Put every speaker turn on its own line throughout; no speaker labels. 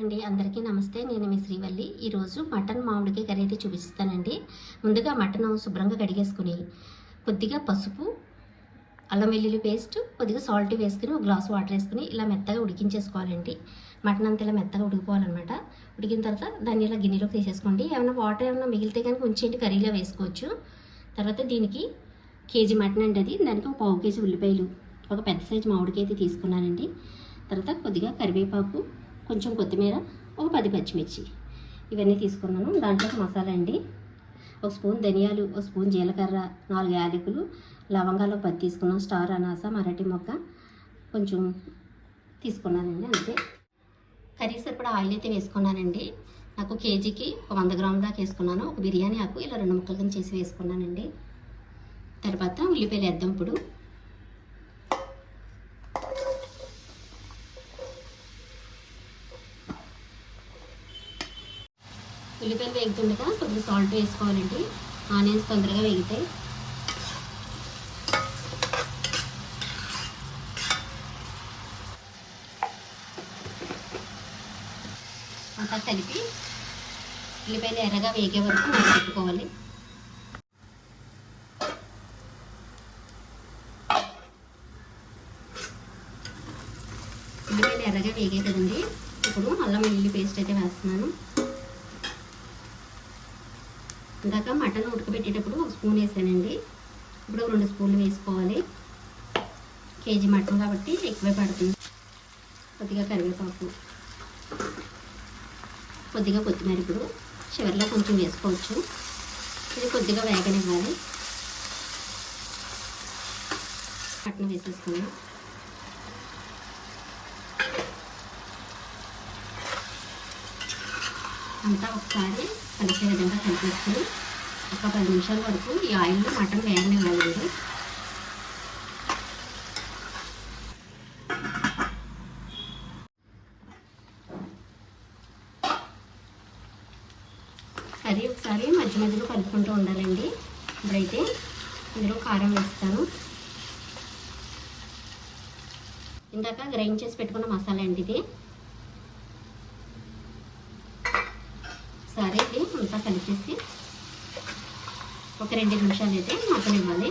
అండి, అందరికీ నమస్తే. నేను మీ శ్రీవల్లి. ఈరోజు మటన్ మామిడికాయ కర్రీ అయితే చూపిస్తానండి. ముందుగా మటన్ శుభ్రంగా కడిగేసుకుని కొద్దిగా పసుపు, అల్లం వెల్లుల్లి పేస్ట్, కొద్దిగా సాల్ట్ వేసుకుని ఒక గ్లాస్ వాటర్ వేసుకుని ఇలా మెత్తగా ఉడికించేసుకోవాలండి. మటన్ అంతా ఇలా మెత్తగా ఉడికిపోవాలన్నమాట. ఉడికిన తర్వాత దాన్ని ఇలా గిన్నెలోకి తీసేసుకోండి. ఏమైనా వాటర్ ఏమైనా మిగిలితే కనుక ఉంచేంటి కర్రీలో వేసుకోవచ్చు. తర్వాత దీనికి కేజీ మటన్ అండి, దానికి ఒక పావు కేజీ ఉల్లిపాయలు, ఒక పెద్ద సైజు మామిడికాయ అయితే తీసుకున్నానండి. తర్వాత కొద్దిగా కరివేపాకు, కొంచెం కొత్తిమీర, ఒక 10 పచ్చిమిర్చి ఇవన్నీ తీసుకున్నాను. దాంట్లో మసాలా అండి, ఒక స్పూన్ ధనియాలు, ఒక స్పూన్ జీలకర్ర, 4 యాలకులు, లవంగాలు 10 తీసుకున్నాను, స్టార్ అనాస, మరాఠీ మొగ్గ కొంచెం తీసుకున్నానండి. అంతే. కర్రీ సరిపడా ఆయిల్ అయితే వేసుకున్నానండి. నాకు కేజీకి ఒక 100 గ్రాముల దాకా వేసుకున్నాను. ఒక బిర్యానీ ఆకు ఇలా 2 ముక్కలు కింద చేసి వేసుకున్నానండి. తర్వాత ఉల్లిపాయలు వేద్దాం. ఇప్పుడు ఉల్లిపాయలు వేగుతుండగా కొద్దిగా సాల్ట్ వేసుకోవాలండి. ఆనియన్స్ తొందరగా వేగుతాయి. అంతా కలిపి ఉల్లిపాయలు ఎర్రగా వేగే వరకు పెట్టుకోవాలి. ఉల్లిపాయలు ఎర్రగా వేగే కదండి, ఇప్పుడు అల్లం వెల్లుల్లి పేస్ట్ అయితే వేస్తున్నాను. ఇందాక మటన్ ఉడకబెట్టేటప్పుడు 1 స్పూన్ వేసానండి, ఇప్పుడు 2 స్పూన్లు వేసుకోవాలి. కేజీ మటన్ కాబట్టి ఎక్కువే పడుతుంది. కొద్దిగా కరివేపాకు, కొద్దిగా కొత్తిమీర ఇప్పుడు చివరిలో కొంచెం వేసుకోవచ్చు. ఇది కొద్దిగా వేగనివ్వాలి. మటన్ వేసేసుకుని అంతా ఒకసారి కలిసే విధంగా కలిపేసుకుని ఒక 10 నిమిషాల వరకు ఈ ఆయిల్లో మటన్ వేగనివ్వాలండి. కర్రీ ఒకసారి మధ్య మధ్యలో కలుపుకుంటూ ఉండాలండి. ఇప్పుడైతే ఇందులో కారం వేస్తాను. ఇందాక గ్రైండ్ చేసి పెట్టుకున్న మసాలా అండి ఇది. సరే, ఇది అంతా కలిపేసి ఒక 2 నిమిషాలు అయితే మగ్గనివ్వాలి.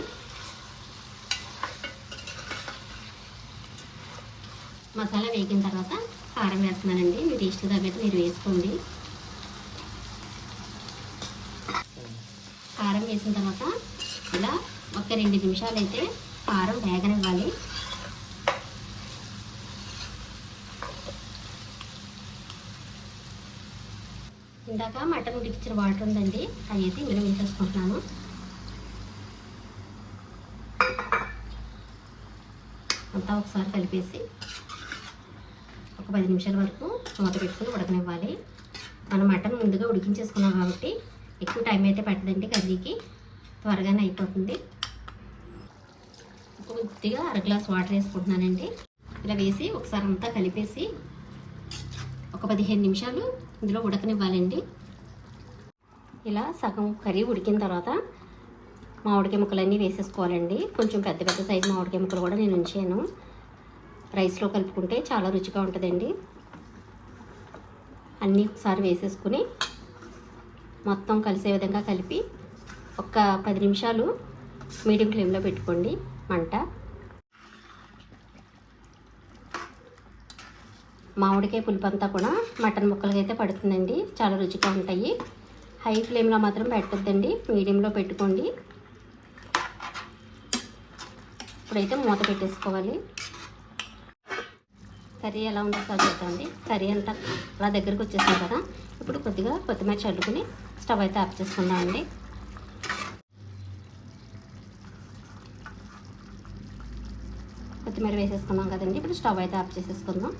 మసాలా వేగిన తర్వాత కారం వేస్తున్నానండి. మీ టేస్ట్ తగ్గట్టు మీరు వేసుకోండి. కారం వేసిన తర్వాత ఇలా ఒక 2 నిమిషాలు అయితే కారం వేగనివ్వాలి. ఇందాక మటన్ ఉడికించిన వాటర్ ఉందండి, అవి అయితే ఇందులో వేసేసుకుంటున్నాను. అంతా ఒకసారి కలిపేసి ఒక 10 నిమిషాల వరకు మూత పెట్టుకుని ఉడకనివ్వాలి. మనం మటన్ ముందుగా ఉడికించేసుకున్నాం కాబట్టి ఎక్కువ టైం అయితే పట్టదండి, కర్రీకి త్వరగానే అయిపోతుంది. కొద్దిగా 1 గ్లాస్ వాటర్ వేసుకుంటున్నానండి. ఇలా వేసి ఒకసారి అంతా కలిపేసి ఒక 15 నిమిషాలు ఇందులో ఉడకనివ్వాలండి. ఇలా సగం కర్రీ ఉడికిన తర్వాత మామిడికాయ ముక్కలన్నీ వేసేసుకోవాలండి. కొంచెం పెద్ద పెద్ద సైజు మామిడికాయ ముక్కలు కూడా నేను ఉంచాను. రైస్లో కలుపుకుంటే చాలా రుచిగా ఉంటుందండి. అన్నీ ఒకసారి వేసేసుకుని మొత్తం కలిసే విధంగా కలిపి ఒక 10 నిమిషాలు మీడియం ఫ్లేమ్లో పెట్టుకోండి మంట. మామిడికాయ పులుపు అంతా కూడా మటన్ ముక్కలకి అయితే పడుతుందండి, చాలా రుచిగా ఉంటాయి. హై ఫ్లేమ్లో మాత్రం పెట్టద్దండి, మీడియంలో పెట్టుకోండి. ఇప్పుడైతే మూత పెట్టేసుకోవాలి. కర్రీ ఎలా ఉందో చూద్దామండి. కర్రీ అంతా అలా దగ్గరకు వచ్చేసాం కదా, ఇప్పుడు కొద్దిగా కొత్తిమీర చల్లుకుని స్టవ్ అయితే ఆఫ్ చేసుకుందామండి. కొత్తిమీర వేసేసుకున్నాం కదండి, ఇప్పుడు స్టవ్ అయితే ఆఫ్ చేసేసుకుందాం.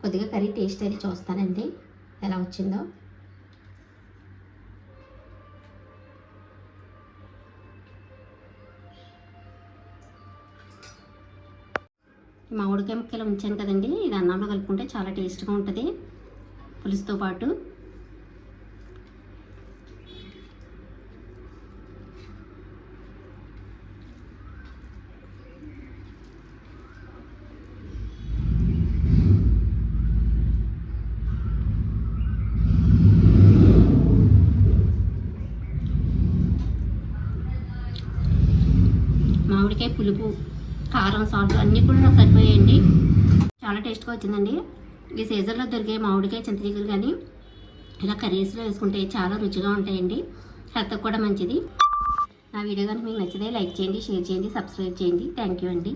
కొద్దిగా కర్రీ టేస్ట్ అయితే చూస్తానండి ఎలా వచ్చిందో. మామిడికాయ ముక్కలు ఉంచాను కదండి, ఇది అన్నంలో కలుపుకుంటే చాలా టేస్ట్గా ఉంటుంది పులుసుతో పాటు. మామిడికాయ పులుపు, కారం, సాల్ట్ అన్నీ కూడా నాకు సరిపోయాయండి. చాలా టేస్ట్గా వచ్చిందండి. ఈ సీజన్లో దొరికే మామిడికాయ చింతచిగురు కానీ ఇలా కర్రీస్లో వేసుకుంటే చాలా రుచిగా ఉంటాయండి. హెల్త్కి కూడా మంచిది. నా వీడియో కనుక మీకు నచ్చితే లైక్ చేయండి, షేర్ చేయండి, సబ్స్క్రైబ్ చేయండి. థ్యాంక్ యూ అండి.